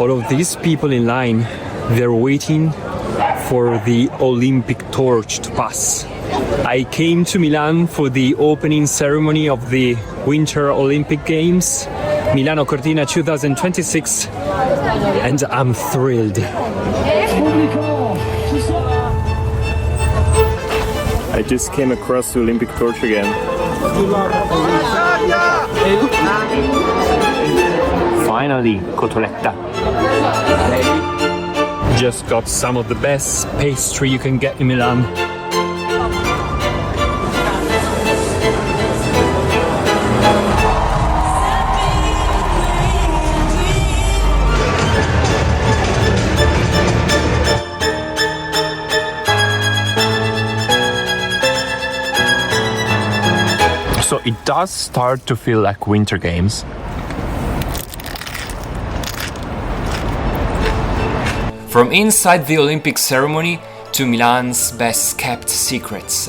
All of these people in line, they're waiting for the Olympic torch to pass. I came to Milan for the opening ceremony of the Winter Olympic Games, Milano Cortina 2026, and I'm thrilled. I just came across the Olympic torch again. Finally, cotoletta. Just got some of the best pastry you can get in Milan. So it does start to feel like Winter Games. From inside the Olympic ceremony to Milan's best kept secrets.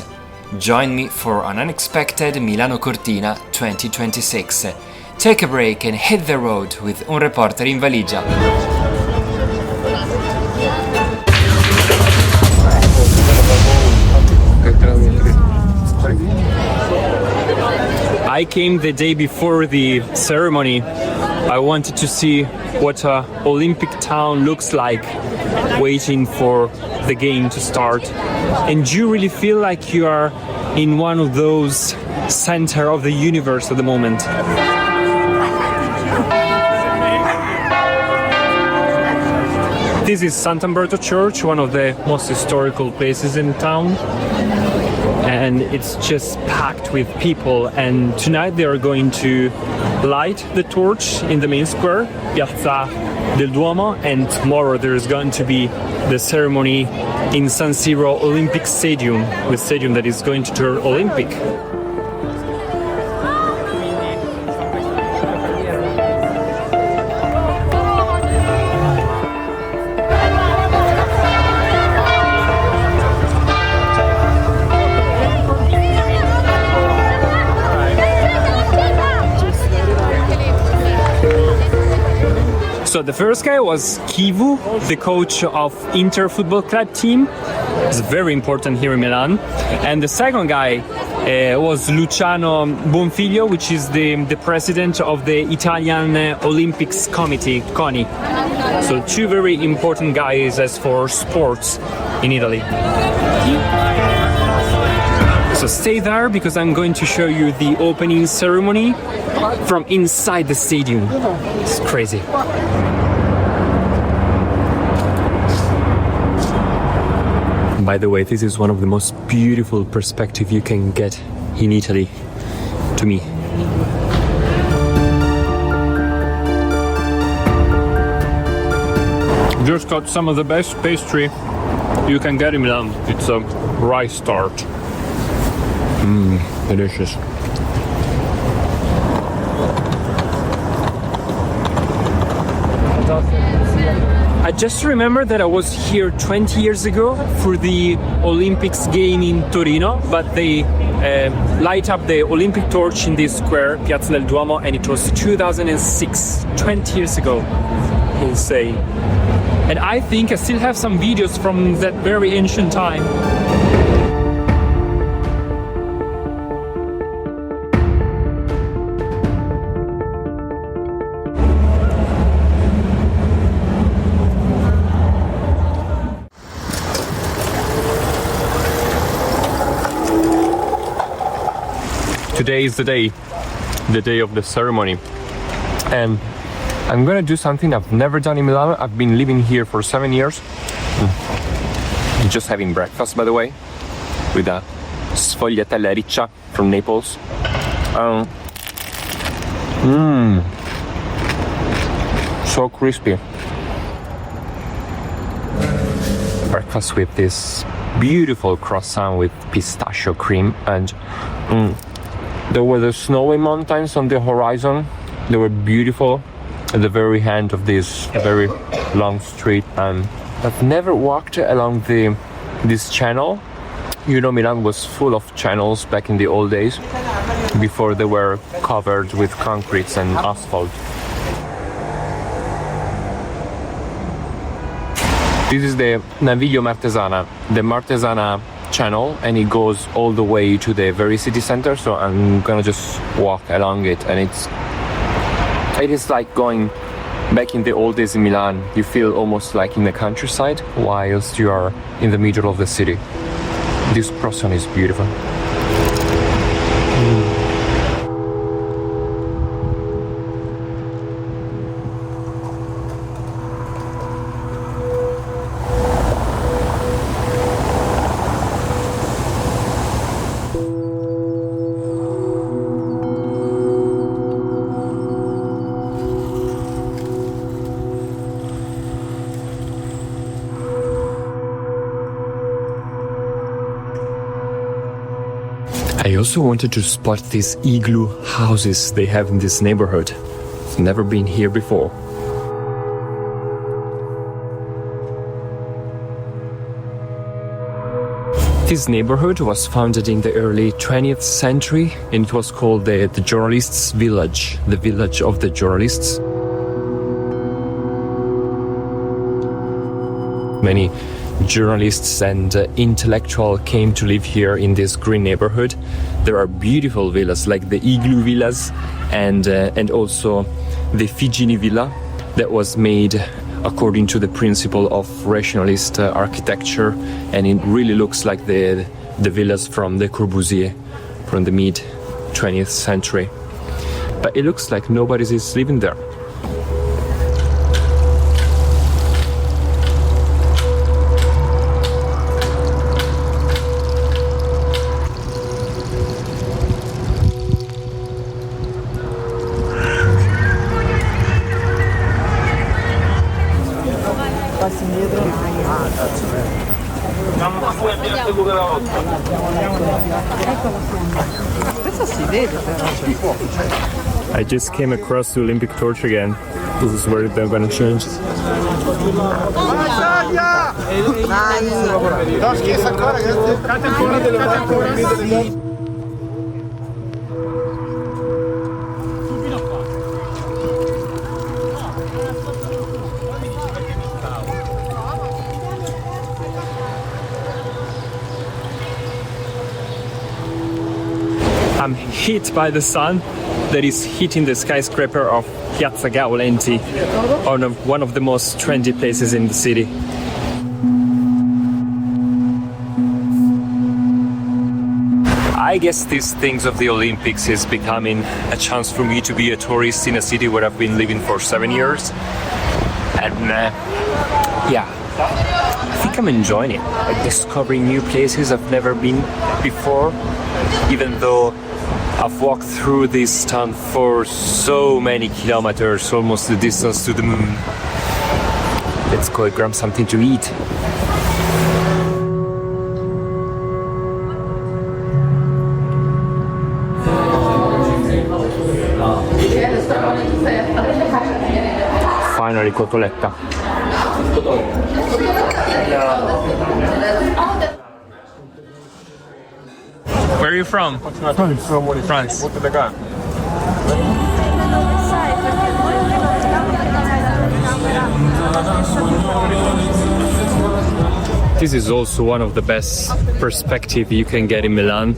Join me for an unexpected Milano Cortina 2026. Take a break and hit the road with Un Reporter in Valigia. I came the day before the ceremony. I wanted to see what a Olympic town looks like waiting for the game to start. And you really feel like you are in one of those center of the universe at the moment. This is Sant'Umberto Church, one of the most historical places in town. And it's just packed with people, and tonight they are going to light the torch in the main square, Piazza del Duomo, and tomorrow there is going to be the ceremony in San Siro Olympic Stadium, the stadium that is going to turn Olympic. So the first guy was Kivu, the coach of Inter Football Club team. It's very important here in Milan. And the second guy was Luciano Bonfiglio, which is the president of the Italian Olympics Committee, CONI. So two very important guys as for sports in Italy. So stay there because I'm going to show you the opening ceremony from inside the stadium. It's crazy. By the way, this is one of the most beautiful perspectives you can get in Italy, to me. Just got some of the best pastry you can get in Milan. It's a rice tart. Delicious. I just remember that I was here 20 years ago for the Olympics game in Torino, but they light up the Olympic torch in this square, Piazza del Duomo, and it was 2006, 20 years ago, insane. And I think I still have some videos from that very ancient time. Today is the day of the ceremony, and I'm gonna do something I've never done in Milan. I've been living here for 7 years. Just having breakfast, by the way, with a sfogliatella riccia from Naples. So crispy. Breakfast with this beautiful croissant with pistachio cream, and there were the snowy mountains on the horizon. They were beautiful at the very end of this very long street. And I've never walked along this channel. You know, Milan was full of channels back in the old days, before they were covered with concrete and asphalt. This is the Naviglio Martesana, the Martesana channel, and it goes all the way to the very city center, so I'm gonna just walk along it, and it is like going back in the old days in Milan. You feel almost like in the countryside whilst you are in the middle of the city. This croissant is beautiful. I also wanted to spot these igloo houses they have in this neighborhood. I've never been here before. This neighborhood was founded in the early 20th century, and it was called the Journalists' Village, the village of the journalists. Many journalists and intellectuals came to live here in this green neighborhood. There are beautiful villas like the igloo villas and also the Figini villa that was made according to the principle of rationalist architecture, and it really looks like the villas from Le Corbusier from the mid 20th century. But it looks like nobody is living there. I just came across the Olympic torch again. This is where they're gonna change. I'm hit by the sun that is hitting the skyscraper of Piazza Gaulenti, one of the most trendy places in the city. I guess these things of the Olympics is becoming a chance for me to be a tourist in a city where I've been living for 7 years. And yeah, I think I'm enjoying it. Like discovering new places I've never been before, even though I've walked through this town for so many kilometers, almost the distance to the moon. Let's go grab something to eat. Finally, cotoletta. Where are you from? France. This is also one of the best perspectives you can get in Milan,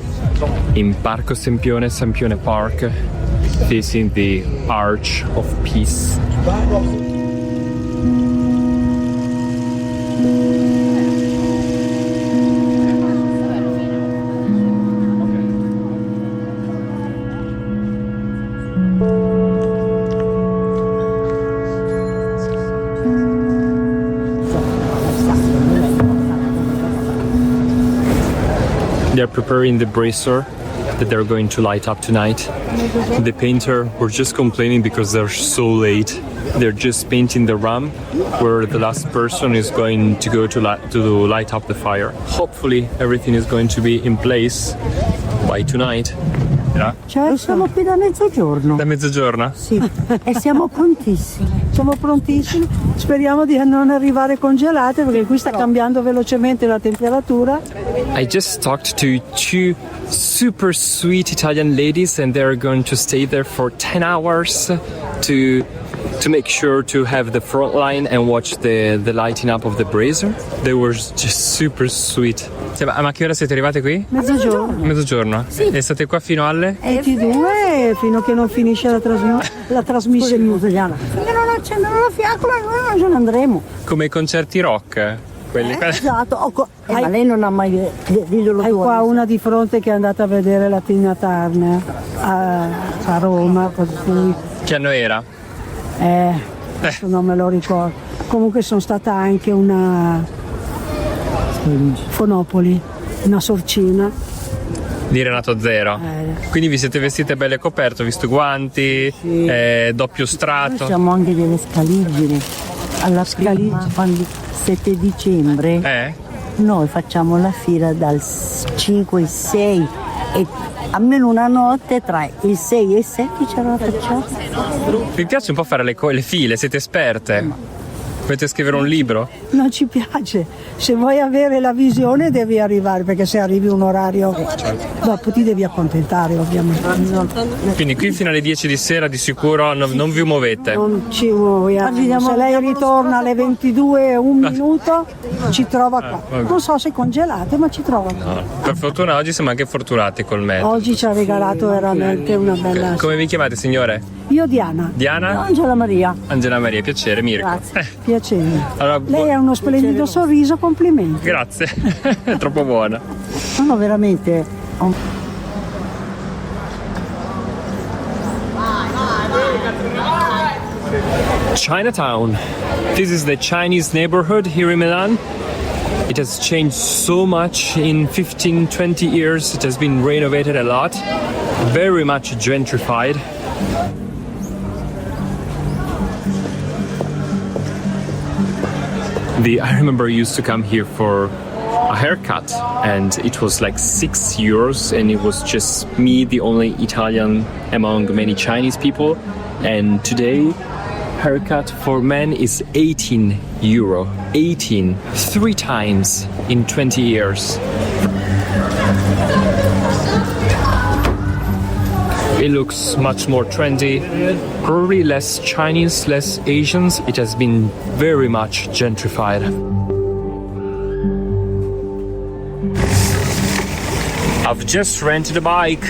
in Parco Sempione, Sempione Park, facing the Arch of Peace. They're preparing the brazier that they're going to light up tonight. The painter were just complaining because they're so late. They're just painting the ramp where the last person is going to go to light up the fire. Hopefully everything is going to be in place by tonight. Yeah. Cioè, siamo qui da mezzogiorno. Da mezzogiorno? Sì, e siamo prontissimi. Siamo prontissimi. Speriamo di non arrivare congelate perché qui sta cambiando velocemente la temperatura. I just talked to two super sweet Italian ladies, and they're going to stay there for 10 hours to to make sure to have the front line and watch the lighting up of the brazier. They were just super sweet. Ma a che ora siete arrivate qui? Mezzogiorno. Mezzogiorno? Sì. E state qua fino alle? 22 fino a che non finisce la trasmissione. Finché non accendono la fiaccola noi non ce ne andremo. Come i concerti rock? Quelli Esatto. Ma lei non ha mai visto lo Hai qua una di fronte che è andata a vedere la Tina Turner a Roma. Così. Che anno era? Adesso non me lo ricordo. Comunque sono stata anche una Fonopoli, una sorcina. Di Renato Zero. Quindi vi siete vestite belle coperte, ho visto guanti, Sì. Doppio strato. Facciamo anche delle scaligine. Alla prima, quando 7 dicembre, noi facciamo la fila dal 5 al 6 e almeno una notte tra il 6 e il 7 ce la facciamo. Vi piace un po' fare le file, siete esperte? Volete scrivere un libro? Non ci piace. Se vuoi avere la visione devi arrivare, perché se arrivi un orario dopo ti devi accontentare ovviamente. Quindi qui fino alle 10 di sera di sicuro non vi muovete. Non ci muoviamo. Se lei ritorna alle 22 e un minuto ci trova qua. Non so se congelate, ma ci trova qua. No. Per fortuna oggi siamo anche fortunati col mezzo. Oggi ci ha regalato veramente una bella... Come vi chiamate, signore? Io Diana. Diana? Angela Maria. Angela Maria, piacere, Mirko. Grazie. Piacere. Allora, Lei ha uno splendido sorriso, complimenti. grazie, è troppo buona. No, veramente. Chinatown. This is the Chinese neighborhood here in Milan. It has changed so much in 15-20 years. It has been renovated a lot. Very much gentrified. I remember I used to come here for a haircut and it was like €6 and it was just me, the only Italian among many Chinese people. And today haircut for men is €18. 18, 3 times in 20 years. It looks much more trendy, probably less Chinese, less Asians. It has been very much gentrified. I've just rented a bike.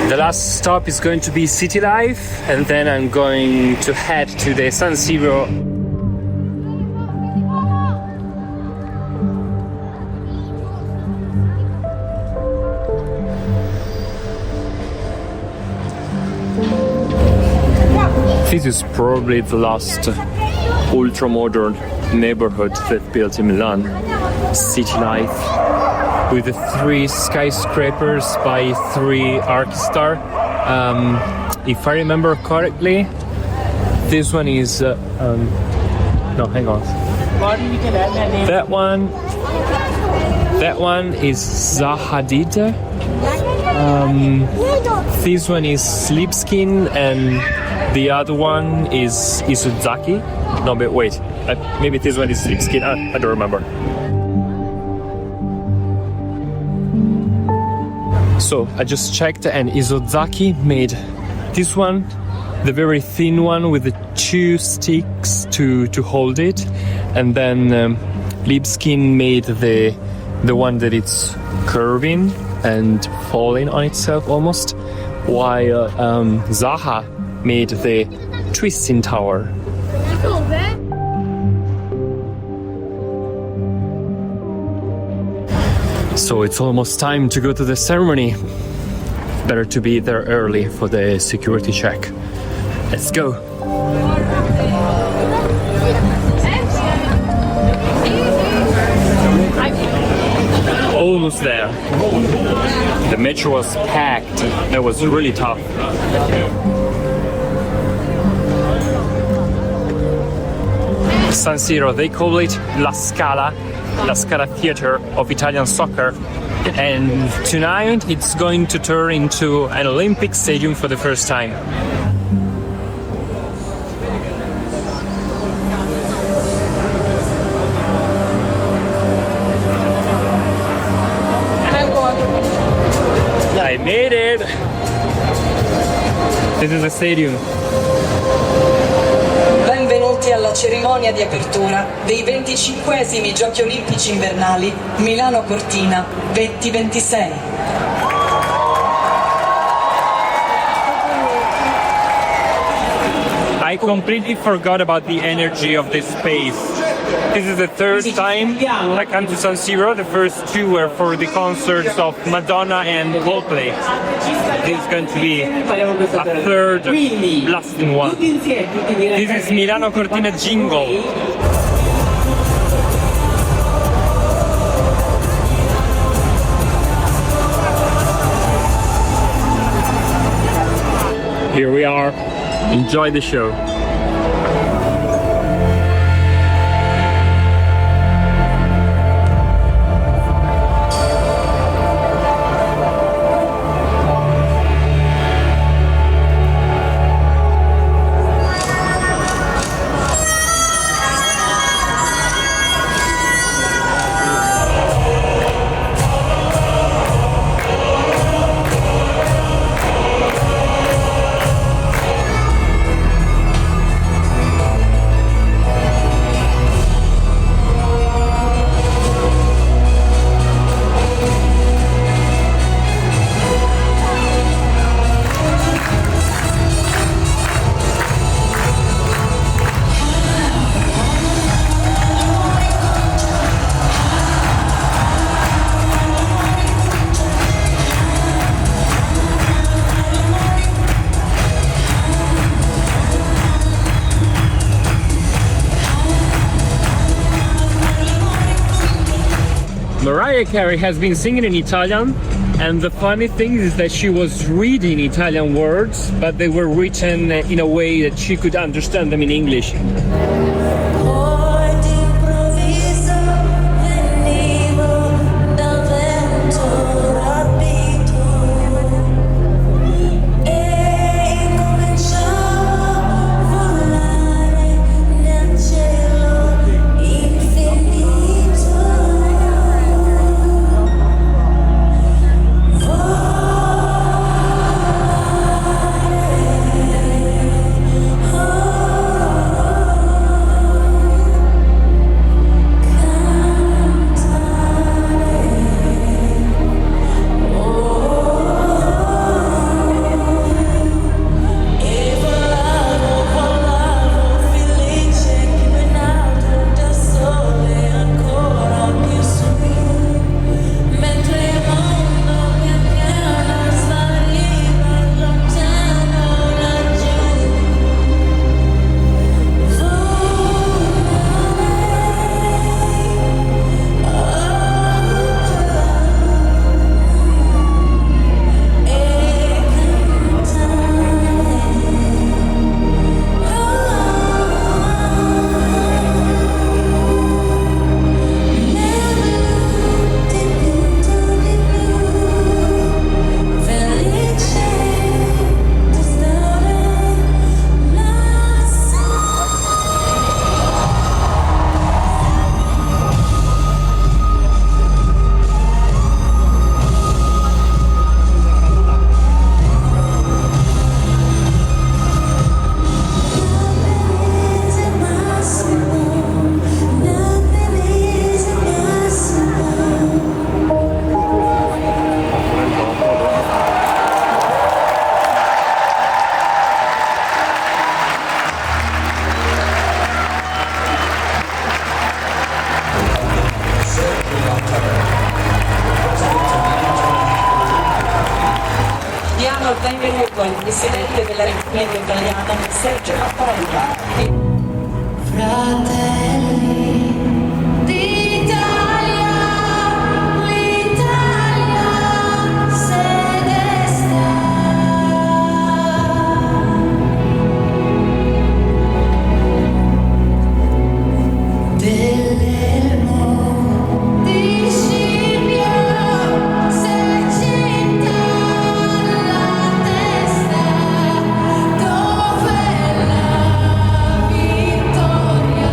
The last stop is going to be City Life, and then I'm going to head to the San Siro. This is probably the last ultra-modern neighborhood that built in Milan. City Life, with the 3 skyscrapers by 3 Archistar. If I remember correctly, this one is... no, hang on. That one is Zaha Hadid. This one is Sleepskin, and the other one is Isuzaki. No, but wait. Maybe this one is Sleepskin. I don't remember. So I just checked, and Isozaki made this one, the very thin one with the 2 sticks to hold it, and then Lipskin made the one that it's curving and falling on itself almost, while Zaha made the twisting tower. So it's almost time to go to the ceremony. Better to be there early for the security check. Let's go. Almost there. The metro was packed. That was really tough. San Siro, they call it La Scala Theatre of Italian soccer, and tonight it's going to turn into an Olympic stadium for the first time. I made it! This is the stadium. cerimonia di apertura dei 25esimi Giochi Olimpici Invernali Milano Cortina 2026. I completely forgot about the energy of this space. This is the third time I come to San Siro. The first two were for the concerts of Madonna and Coldplay. This is going to be a third lasting one. This is Milano Cortina Jingle. Here we are. Enjoy the show. Mariah Carey has been singing in Italian, and the funny thing is that she was reading Italian words, but they were written in a way that she could understand them in English. Diamo il benvenuto al Presidente della Repubblica Italiana Sergio Mattarella. Fratelli d'Italia, l'Italia se ne sta. Dell'elmo di Scipio se cinta la testa, dove la vittoria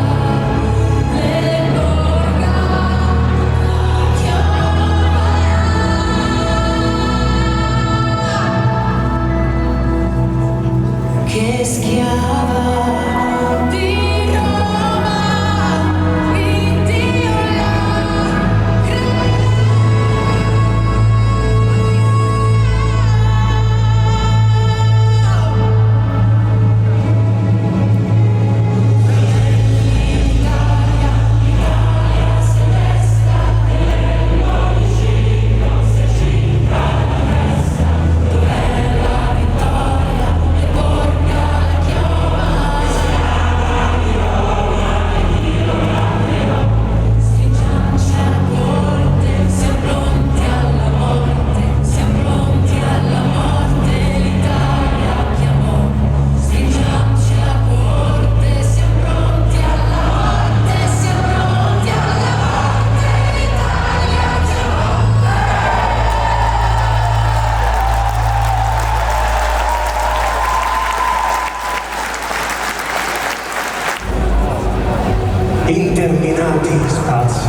illuminati spazi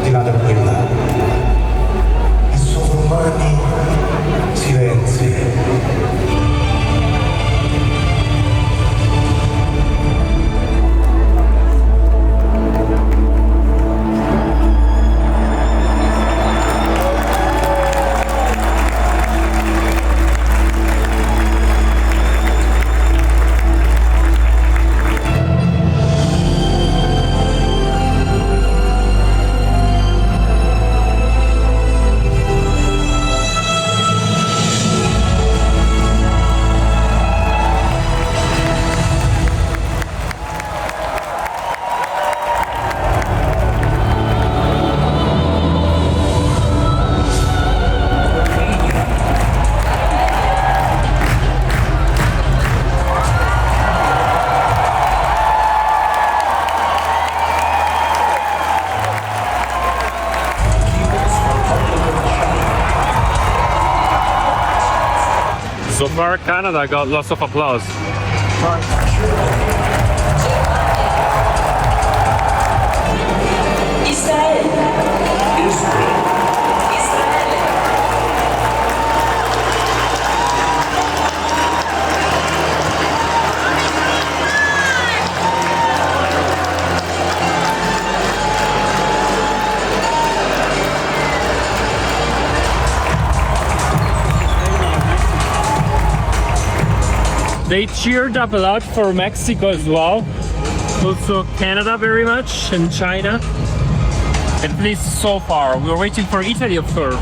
di là da quella e sovrumani silenzi. So far, Canada got lots of applause. They cheered up a lot for Mexico as well. Also Canada very much, and China. At least so far. We're waiting for Italy, of course.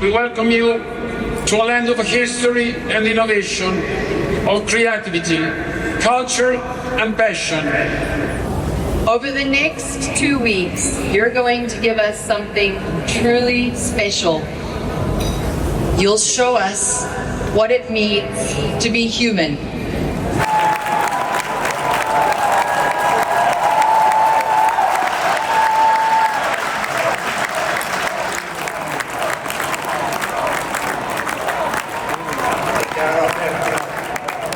We welcome you to a land of history and innovation, of creativity, culture and passion. Over the next 2 weeks, you're going to give us something truly special. You'll show us what it means to be human.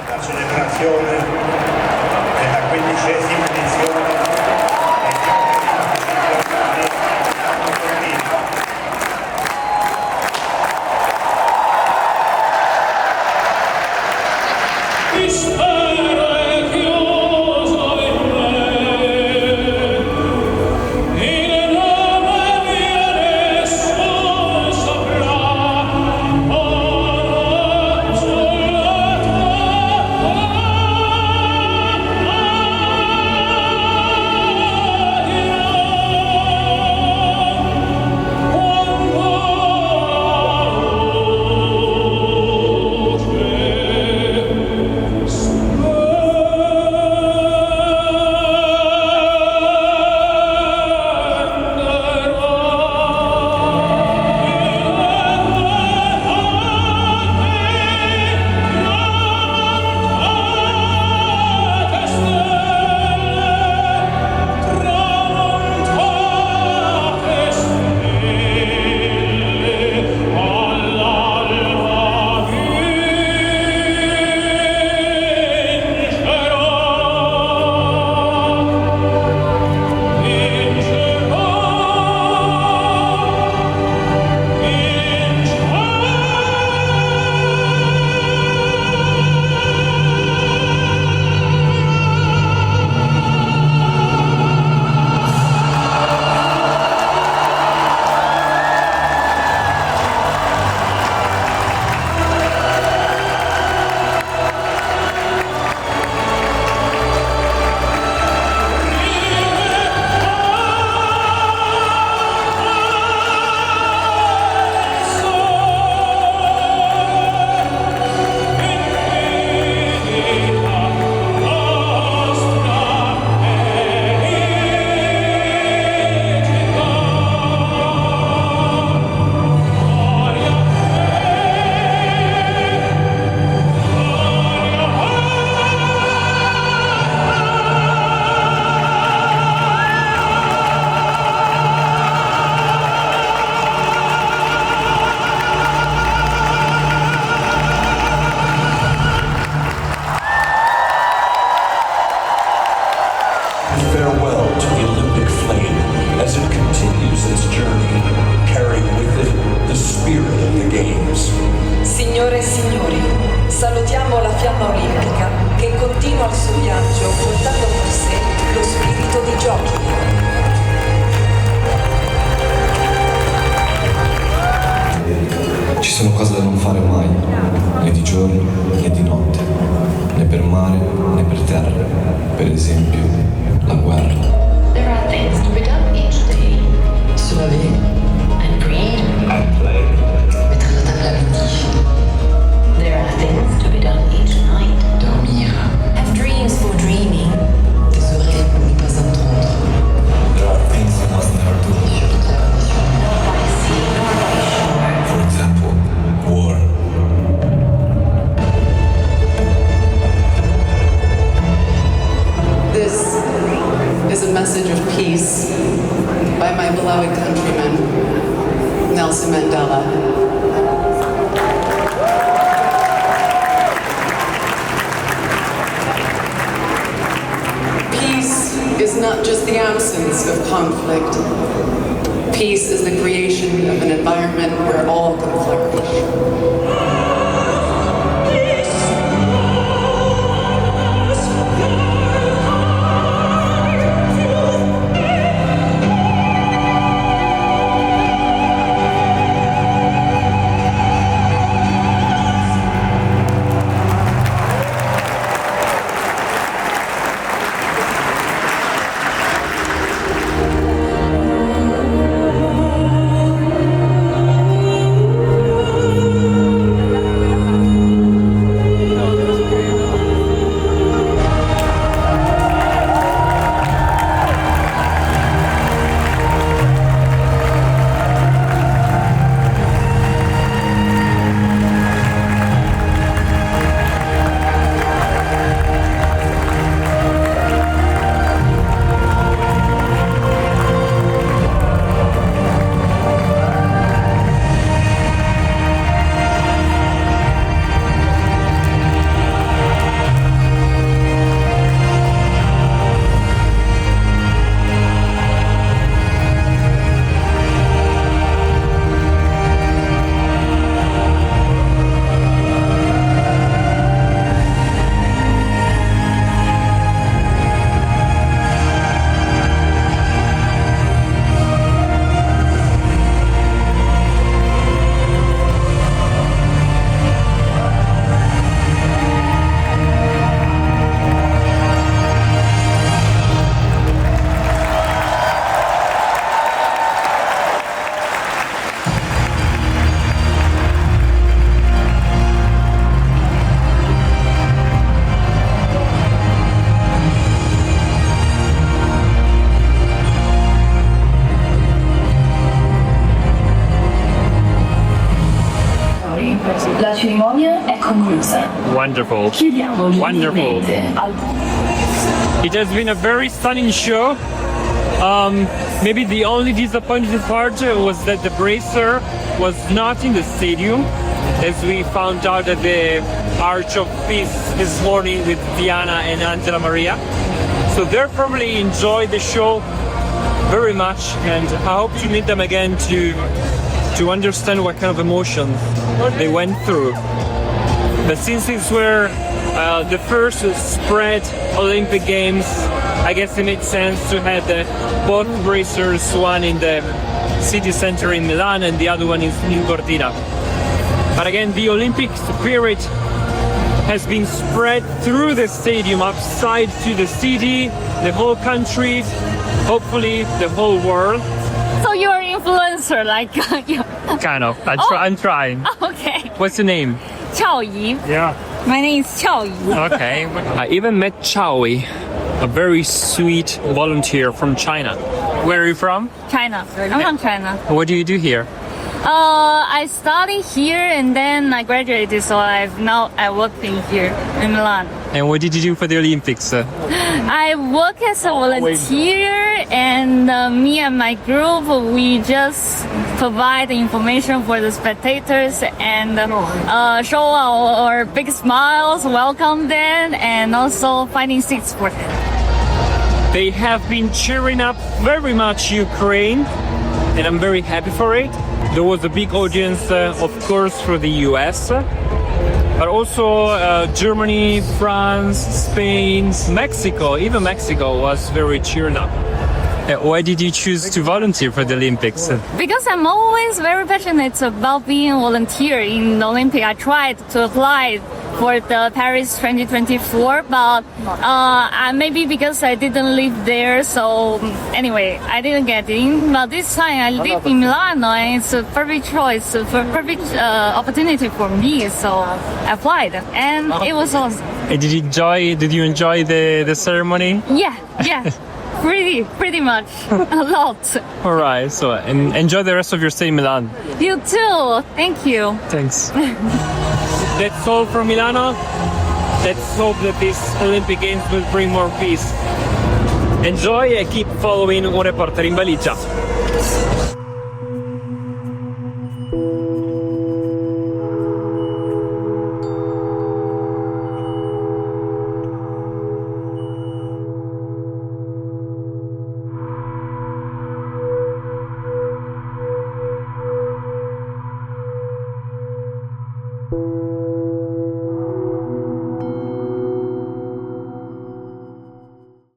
La celebrazione della 15ª edizione dei Giochi Olimpici. Signore e signori, salutiamo la fiamma olimpica che continua il suo viaggio portando con sé lo spirito di giochi. Ci sono cose da non fare mai, né di giorno né di notte, né per mare né per terra, per esempio la guerra. There are things to be done each day. Se laver and read and play. Mettre la table à midi. There are things to be done each night. Dormir. Have dreams for dreaming. Des oreilles pour ne pas entendre. There are things you must never do. Not by sea nor by shore. For example, war. This is a message of peace by my beloved countryman, Nelson Mandela. Peace is not just the absence of conflict. Peace is the creation of an environment where all can flourish. La cerimonia è conclusa. Wonderful. Chiudiamo Wonderful. It has been a very stunning show. Maybe the only disappointing part was that the bracer was not in the stadium, as we found out at the Arch of Peace this morning with Diana and Angela Maria. So they probably enjoyed the show very much, and I hope to meet them again to understand what kind of emotions they went through. But since these were the first spread Olympic Games, I guess it made sense to have both bracers, one in the city center in Milan and the other one in Cortina. But again, the Olympic spirit has been spread through the stadium, upside to the city, the whole country, hopefully the whole world. So you're an influencer, like Kind of. I'm trying. Okay. What's your name? Chao Yi. Yeah. My name is Chao Yi. Okay. I even met Chao Yi, a very sweet volunteer from China. Where are you from? China. I'm from China. What do you do here? I studied here and then I graduated, so I work in here in Milan. And what did you do for the Olympics? I work as a volunteer, and me and my group, we just provide the information for the spectators and show our big smiles, welcome them, and also finding seats for them. They have been cheering up very much Ukraine, and I'm very happy for it. there was a big audience, of course, for the US, but also Germany, France, Spain, Mexico. Even Mexico was very cheered up. Why did you choose to volunteer for the Olympics? Because I'm always very passionate about being a volunteer in the Olympic. I tried to apply for the Paris 2024, but maybe because I didn't live there, so anyway, I didn't get in. But this time I live in Milano, and it's a perfect choice, perfect opportunity for me, so I applied, and it was awesome. And did you enjoy the ceremony? Yeah. Pretty much. A lot. All right, so enjoy the rest of your stay in Milan. You too. Thank you. Thanks. That's all from Milano. Let's hope that these Olympic Games will bring more peace. Enjoy and keep following Un Reporter in Valigia.